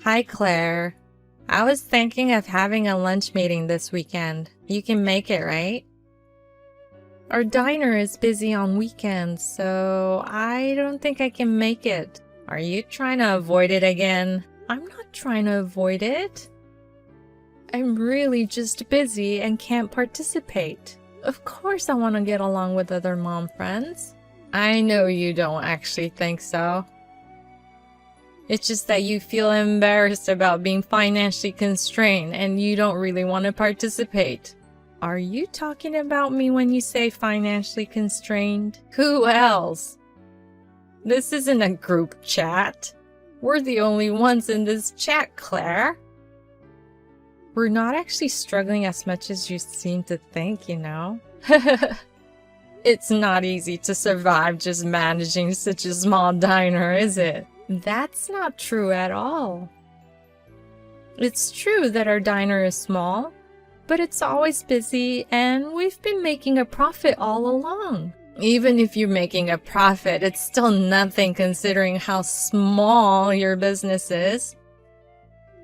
Hi, Claire. I was thinking of having a lunch meeting this weekend. You can make it, right? Our diner is busy on weekends, so I don't think I can make it. Are you trying to avoid it again? I'm not trying to avoid it. I'm really just busy and can't participate. Of course I want to get along with other mom friends. I know you don't actually think so. It's just that you feel embarrassed about being financially constrained and you don't really want to participate. Are you talking about me when you say financially constrained? Who else? This isn't a group chat. We're the only ones in this chat, Claire. We're not actually struggling as much as you seem to think, you know? It's not easy to survive just managing such a small diner, is it? That's not true at all. It's true that our diner is small, but it's always busy and we've been making a profit all along. Even if you're making a profit, it's still nothing considering how small your business is.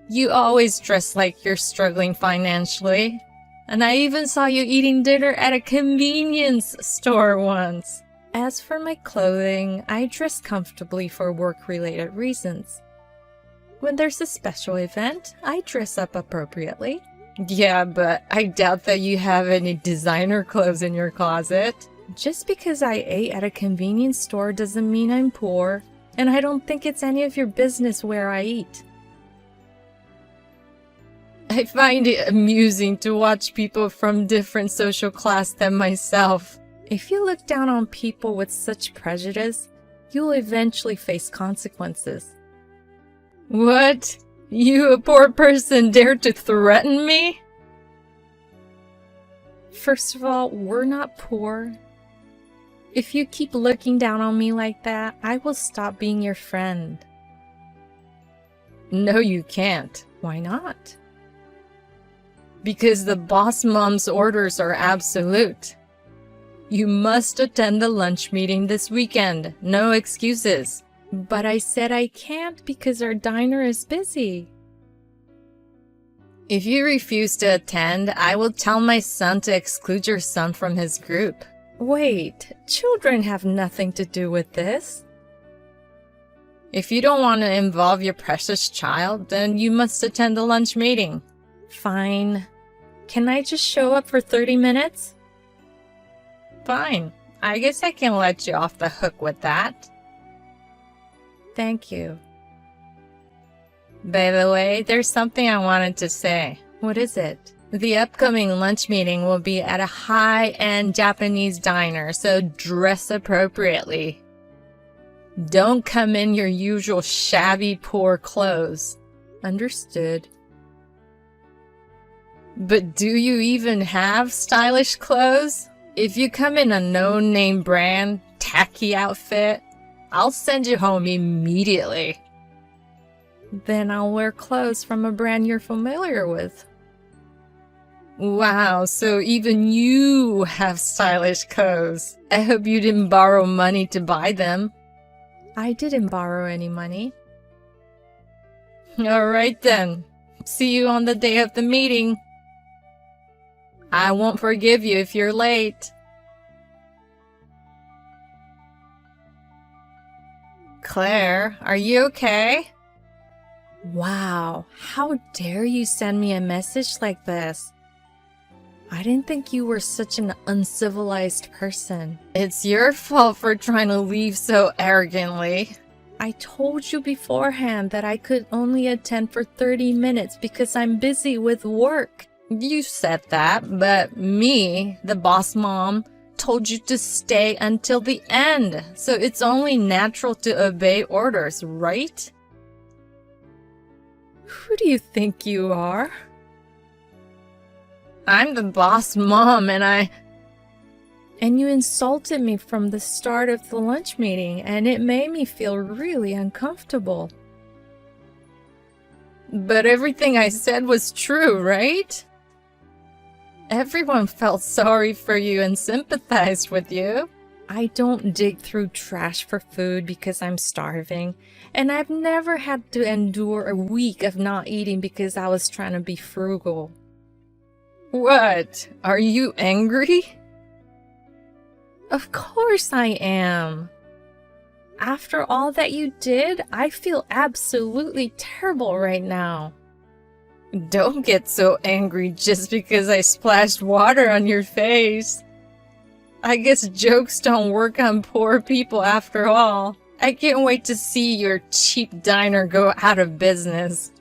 You always dress like you're struggling financially, and I even saw you eating dinner at a convenience store once. As for my clothing, I dress comfortably for work-related reasons. When there's a special event, I dress up appropriately. Yeah, but I doubt that you have any designer clothes in your closet. Just because I ate at a convenience store doesn't mean I'm poor, and I don't think it's any of your business where I eat. I find it amusing to watch people from different social class than myself. If you look down on people with such prejudice, you'll eventually face consequences. What? You, a poor person, dare to threaten me? First of all, we're not poor. If you keep looking down on me like that, I will stop being your friend. No, you can't. Why not? Because the boss mom's orders are absolute. You must attend the lunch meeting this weekend. No excuses. But I said I can't because our diner is busy. If you refuse to attend, I will tell my son to exclude your son from his group. Wait, children have nothing to do with this. If you don't want to involve your precious child, then you must attend the lunch meeting. Fine. Can I just show up for 30 minutes? Fine. I guess I can let you off the hook with that. Thank you. By the way, there's something I wanted to say. What is it? The upcoming lunch meeting will be at a high-end Japanese diner, so dress appropriately. Don't come in your usual shabby, poor clothes. Understood. But do you even have stylish clothes? If you come in a no-name brand, tacky outfit, I'll send you home immediately. Then I'll wear clothes from a brand you're familiar with. Wow, so even you have stylish clothes. I hope you didn't borrow money to buy them. I didn't borrow any money. Alright then. See you on the day of the meeting. I won't forgive you if you're late. Claire, are you okay? Wow, how dare you send me a message like this? I didn't think you were such an uncivilized person. It's your fault for trying to leave so arrogantly. I told you beforehand that I could only attend for 30 minutes because I'm busy with work. You said that, but me, the boss mom, told you to stay until the end, so it's only natural to obey orders, right? Who do you think you are? I'm the boss mom and you insulted me from the start of the lunch meeting and it made me feel really uncomfortable. But everything I said was true, right? Everyone felt sorry for you and sympathized with you. I don't dig through trash for food because I'm starving, and I've never had to endure a week of not eating because I was trying to be frugal. What? Are you angry? Of course I am. After all that you did, I feel absolutely terrible right now. Don't get so angry just because I splashed water on your face. I guess jokes don't work on poor people after all. I can't wait to see your cheap diner go out of business.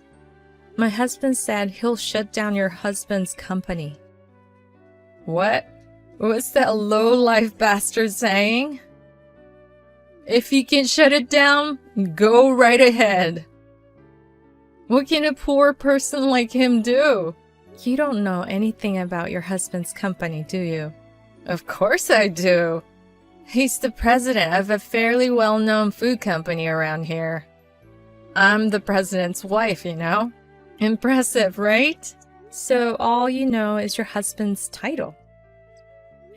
My husband said he'll shut down your husband's company. What? What's that low-life bastard saying? If he can shut it down, go right ahead. What can a poor person like him do? You don't know anything about your husband's company, do you? Of course I do. He's the president of a fairly well-known food company around here. I'm the president's wife, you know? Impressive, right? So all you know is your husband's title.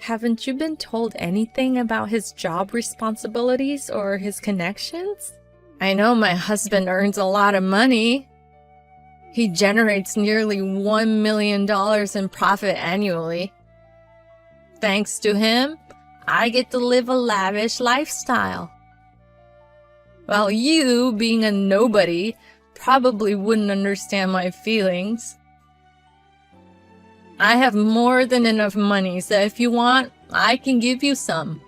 Haven't you been told anything about his job responsibilities or his connections? I know my husband earns a lot of money. He generates nearly $1 million in profit annually. Thanks to him, I get to live a lavish lifestyle. While you, being a nobody, probably wouldn't understand my feelings. I have more than enough money, so if you want, I can give you some.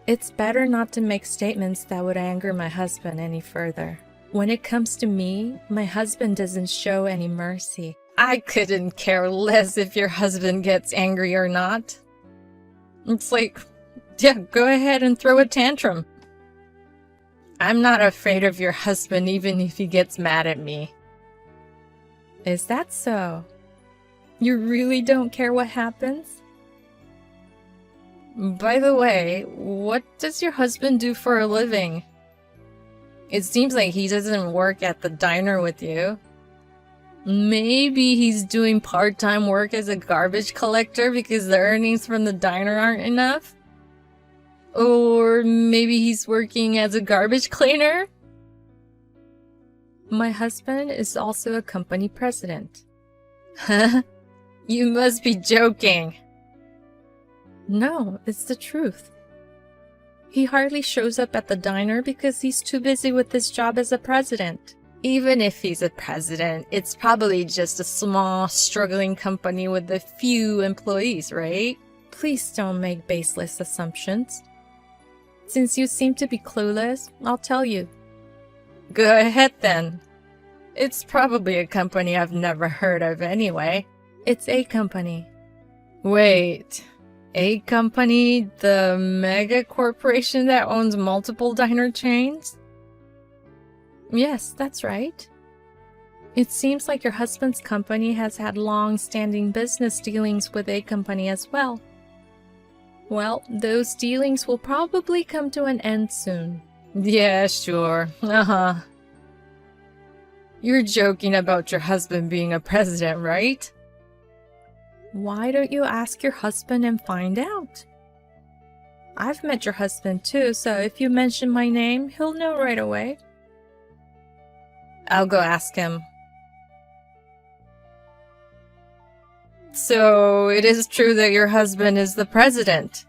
It's better not to make statements that would anger my husband any further. When it comes to me, my husband doesn't show any mercy. I couldn't care less if your husband gets angry or not. It's like, yeah, go ahead and throw a tantrum. I'm not afraid of your husband even if he gets mad at me. Is that so? You really don't care what happens? By the way, what does your husband do for a living? It seems like he doesn't work at the diner with you. Maybe he's doing part-time work as a garbage collector because the earnings from the diner aren't enough? Or maybe he's working as a garbage cleaner? My husband is also a company president. Huh? You must be joking. No, it's the truth. He hardly shows up at the diner because he's too busy with his job as a president. Even if he's a president, it's probably just a small, struggling company with a few employees, right? Please don't make baseless assumptions. Since you seem to be clueless, I'll tell you. Go ahead then. It's probably a company I've never heard of anyway. It's A Company. Wait, A Company, the mega corporation that owns multiple diner chains? Yes, that's right. It seems like your husband's company has had long-standing business dealings with A Company as well. Well, those dealings will probably come to an end soon. Yeah, sure. Uh-huh. You're joking about your husband being a president, right? Why don't you ask your husband and find out? I've met your husband too, so if you mention my name, he'll know right away. I'll go ask him. So, it is true that your husband is the president?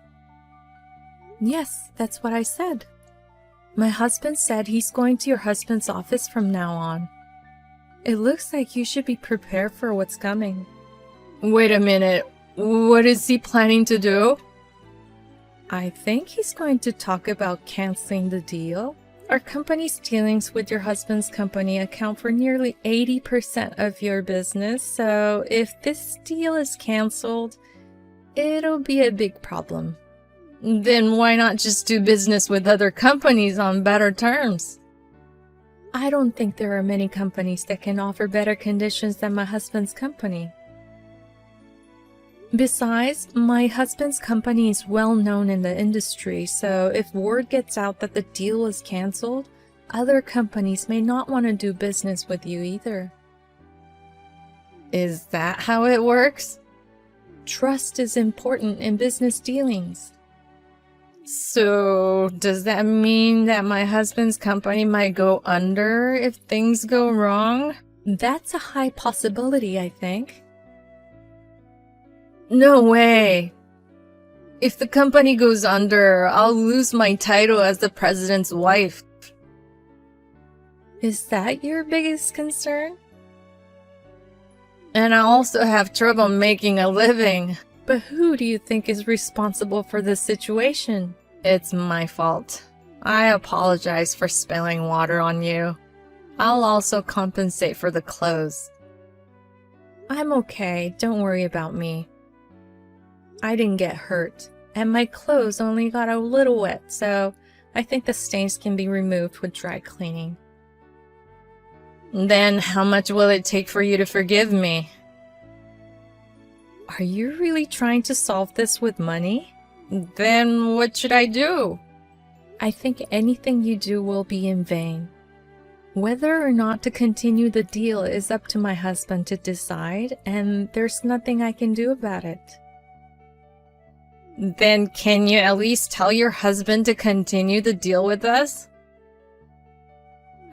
Yes, that's what I said. My husband said he's going to your husband's office from now on. It looks like you should be prepared for what's coming. Wait a minute, what is he planning to do? I think he's going to talk about canceling the deal. Our company's dealings with your husband's company account for nearly 80% of your business, so if this deal is canceled, it'll be a big problem. Then why not just do business with other companies on better terms? I don't think there are many companies that can offer better conditions than my husband's company. Besides, my husband's company is well known in the industry, so if word gets out that the deal is canceled, other companies may not want to do business with you either. Is that how it works? Trust is important in business dealings. So, does that mean that my husband's company might go under if things go wrong? That's a high possibility, I think. No way. If the company goes under, I'll lose my title as the president's wife. Is that your biggest concern? And I also have trouble making a living. But who do you think is responsible for this situation? It's my fault. I apologize for spilling water on you. I'll also compensate for the clothes. I'm okay, don't worry about me. I didn't get hurt, and my clothes only got a little wet, so I think the stains can be removed with dry cleaning. Then how much will it take for you to forgive me? Are you really trying to solve this with money? Then what should I do? I think anything you do will be in vain. Whether or not to continue the deal is up to my husband to decide, and there's nothing I can do about it. Then can you at least tell your husband to continue the deal with us?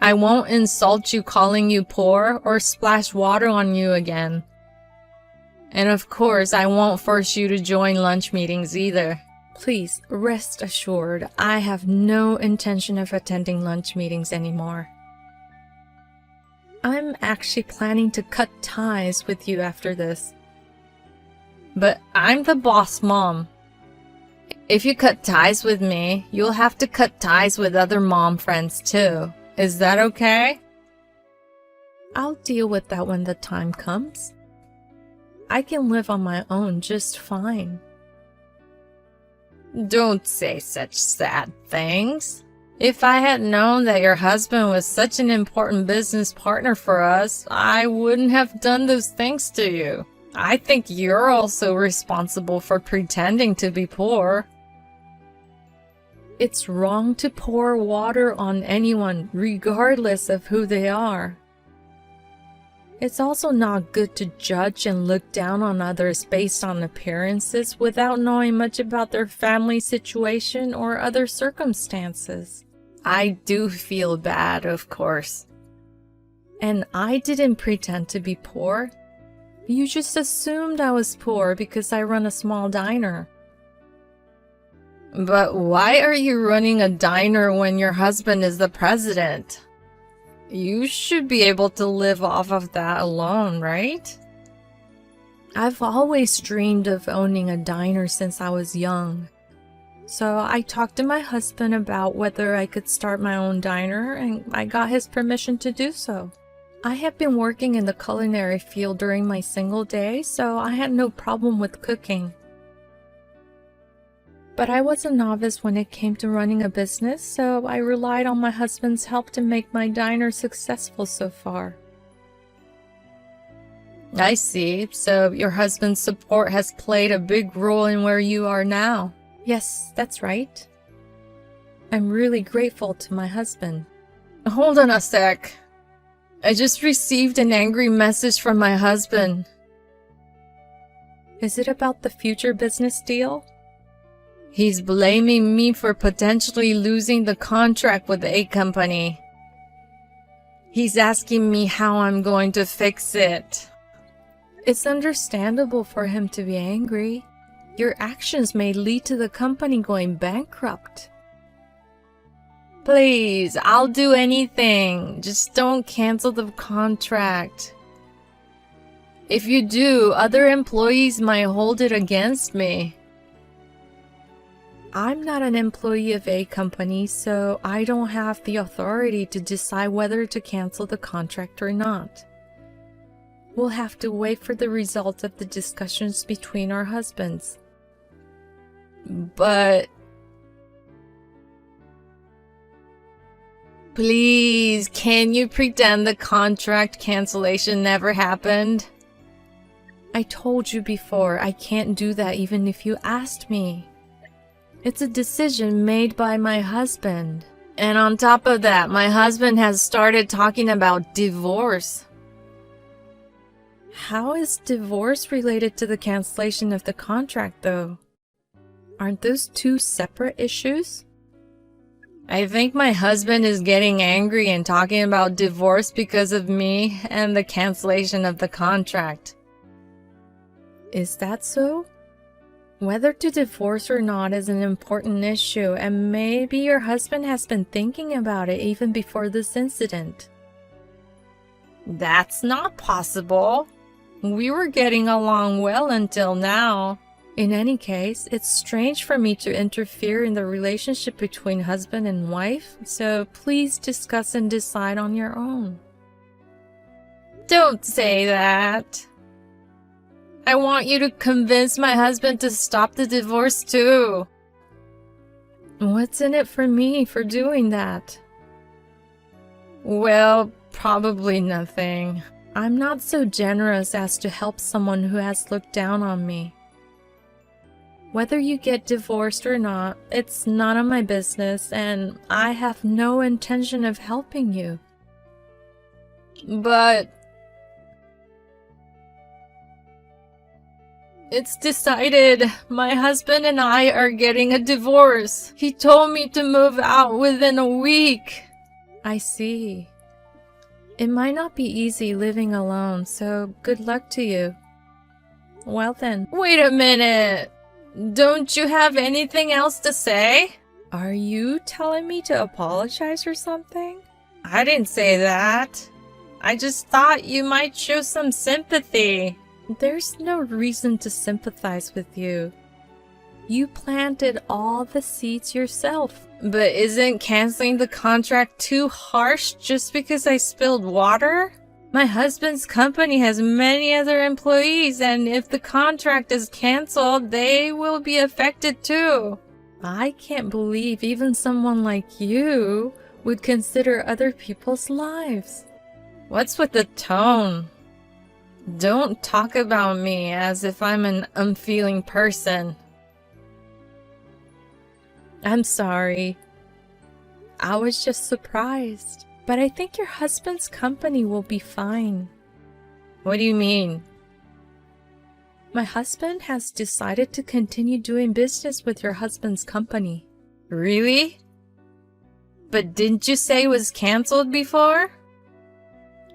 I won't insult you calling you poor or splash water on you again. And of course, I won't force you to join lunch meetings either. Please, rest assured, I have no intention of attending lunch meetings anymore. I'm actually planning to cut ties with you after this. But I'm the boss mom. If you cut ties with me, you'll have to cut ties with other mom friends too. Is that okay? I'll deal with that when the time comes. I can live on my own just fine. Don't say such sad things. If I had known that your husband was such an important business partner for us, I wouldn't have done those things to you. I think you're also responsible for pretending to be poor. It's wrong to pour water on anyone, regardless of who they are. It's also not good to judge and look down on others based on appearances without knowing much about their family situation or other circumstances. I do feel bad, of course. And I didn't pretend to be poor. You just assumed I was poor because I run a small diner. But why are you running a diner when your husband is the president? You should be able to live off of that alone, right? I've always dreamed of owning a diner since I was young. So I talked to my husband about whether I could start my own diner, and I got his permission to do so. I have been working in the culinary field during my single day, so I had no problem with cooking. But I was a novice when it came to running a business, so I relied on my husband's help to make my diner successful so far. I see. So your husband's support has played a big role in where you are now. Yes, that's right. I'm really grateful to my husband. Hold on a sec. I just received an angry message from my husband. Is it about the future business deal? He's blaming me for potentially losing the contract with the A company. He's asking me how I'm going to fix it. It's understandable for him to be angry. Your actions may lead to the company going bankrupt. Please, I'll do anything. Just don't cancel the contract. If you do, other employees might hold it against me. I'm not an employee of A company, so I don't have the authority to decide whether to cancel the contract or not. We'll have to wait for the result of the discussions between our husbands. But... please, can you pretend the contract cancellation never happened? I told you before, I can't do that even if you asked me. It's a decision made by my husband. And on top of that, my husband has started talking about divorce. How is divorce related to the cancellation of the contract, though? Aren't those two separate issues? I think my husband is getting angry and talking about divorce because of me and the cancellation of the contract. Is that so? Whether to divorce or not is an important issue, and maybe your husband has been thinking about it even before this incident. That's not possible. We were getting along well until now. In any case, it's strange for me to interfere in the relationship between husband and wife, so please discuss and decide on your own. Don't say that. I want you to convince my husband to stop the divorce too. What's in it for me for doing that? Well, probably nothing. I'm not so generous as to help someone who has looked down on me. Whether you get divorced or not, it's none of my business, and I have no intention of helping you. But it's decided. My husband and I are getting a divorce. He told me to move out within a week. I see. It might not be easy living alone, so good luck to you. Well then. Wait a minute. Don't you have anything else to say? Are you telling me to apologize or something? I didn't say that. I just thought you might show some sympathy. There's no reason to sympathize with you. You planted all the seeds yourself. But isn't canceling the contract too harsh just because I spilled water? My husband's company has many other employees, and if the contract is canceled, they will be affected too. I can't believe even someone like you would consider other people's lives. What's with the tone? Don't talk about me as if I'm an unfeeling person. I'm sorry. I was just surprised. But I think your husband's company will be fine. What do you mean? My husband has decided to continue doing business with your husband's company. Really? But didn't you say it was canceled before?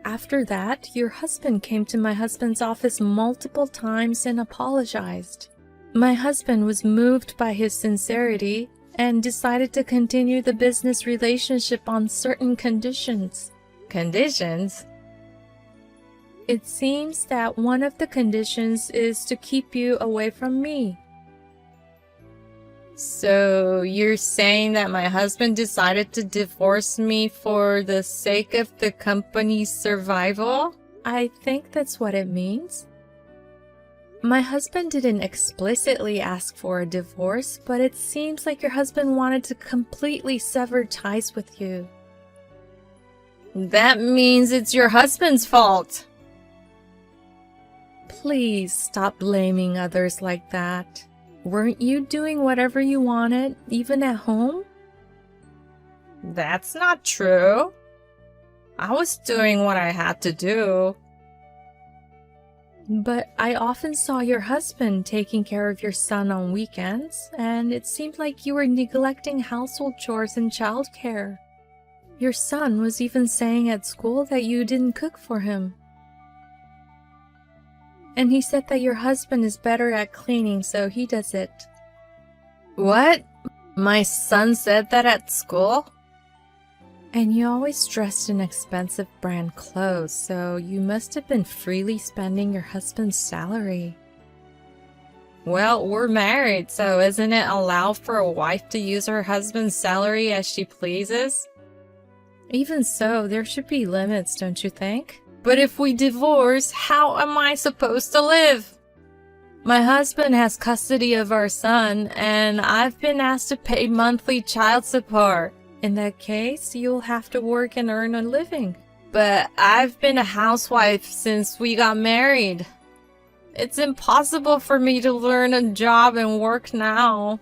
After that, your husband came to my husband's office multiple times and apologized. My husband was moved by his sincerity and decided to continue the business relationship on certain conditions. Conditions? It seems that one of the conditions is to keep you away from me. So you're saying that my husband decided to divorce me for the sake of the company's survival? I think that's what it means. My husband didn't explicitly ask for a divorce, but it seems like your husband wanted to completely sever ties with you. That means it's your husband's fault. Please stop blaming others like that. Weren't you doing whatever you wanted, even at home? That's not true. I was doing what I had to do. But I often saw your husband taking care of your son on weekends, and it seemed like you were neglecting household chores and childcare. Your son was even saying at school that you didn't cook for him. And he said that your husband is better at cleaning, so he does it. What? My son said that at school? And you always dressed in expensive brand clothes, so you must have been freely spending your husband's salary. Well, we're married, so isn't it allowed for a wife to use her husband's salary as she pleases? Even so, there should be limits, don't you think? But if we divorce, how am I supposed to live? My husband has custody of our son, and I've been asked to pay monthly child support. In that case, you'll have to work and earn a living. But I've been a housewife since we got married. It's impossible for me to learn a job and work now.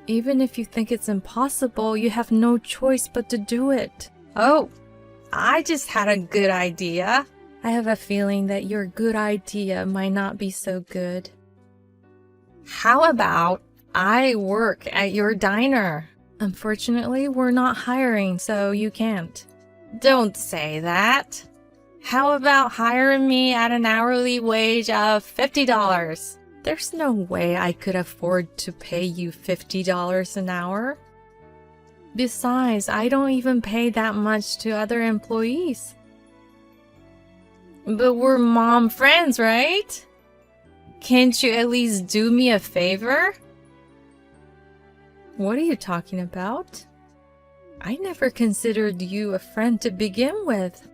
Even if you think it's impossible, you have no choice but to do it. Oh, I just had a good idea. I have a feeling that your good idea might not be so good. How about I work at your diner. Unfortunately, we're not hiring, so you can't. Don't say that. How about hiring me at an hourly wage of $50? There's no way I could afford to pay you $50 an hour. Besides, I don't even pay that much to other employees. But we're mom friends, right? Can't you at least do me a favor? What are you talking about? I never considered you a friend to begin with.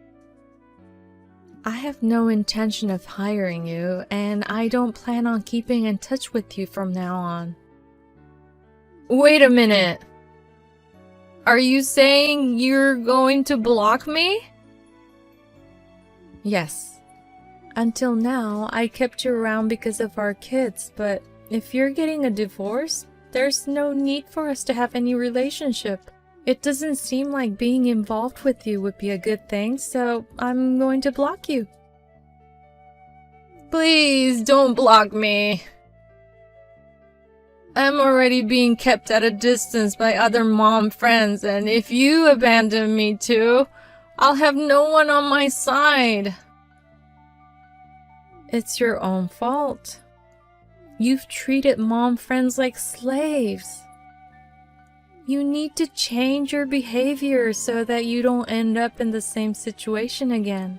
I have no intention of hiring you, and I don't plan on keeping in touch with you from now on. Wait a minute. Are you saying you're going to block me? Yes. Until now, I kept you around because of our kids, but if you're getting a divorce, there's no need for us to have any relationship. It doesn't seem like being involved with you would be a good thing, so I'm going to block you. Please don't block me. I'm already being kept at a distance by other mom friends, and if you abandon me too, I'll have no one on my side. It's your own fault. You've treated mom friends like slaves. You need to change your behavior so that you don't end up in the same situation again.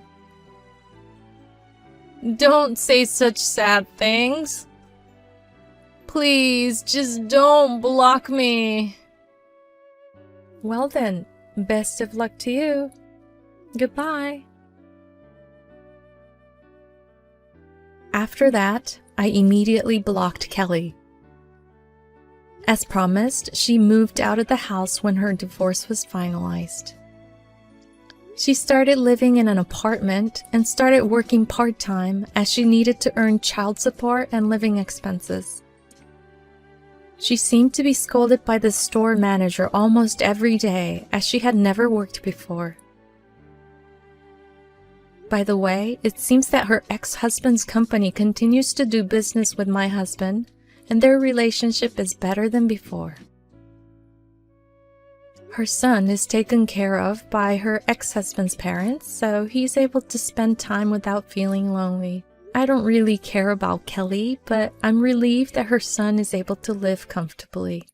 Don't say such sad things. Please, just don't block me. Well then, best of luck to you. Goodbye. After that, I immediately blocked Kelly. As promised, she moved out of the house when her divorce was finalized. She started living in an apartment and started working part-time as she needed to earn child support and living expenses. She seemed to be scolded by the store manager almost every day as she had never worked before. By the way, it seems that her ex-husband's company continues to do business with my husband, and their relationship is better than before. Her son is taken care of by her ex-husband's parents, so he's able to spend time without feeling lonely. I don't really care about Kelly, but I'm relieved that her son is able to live comfortably.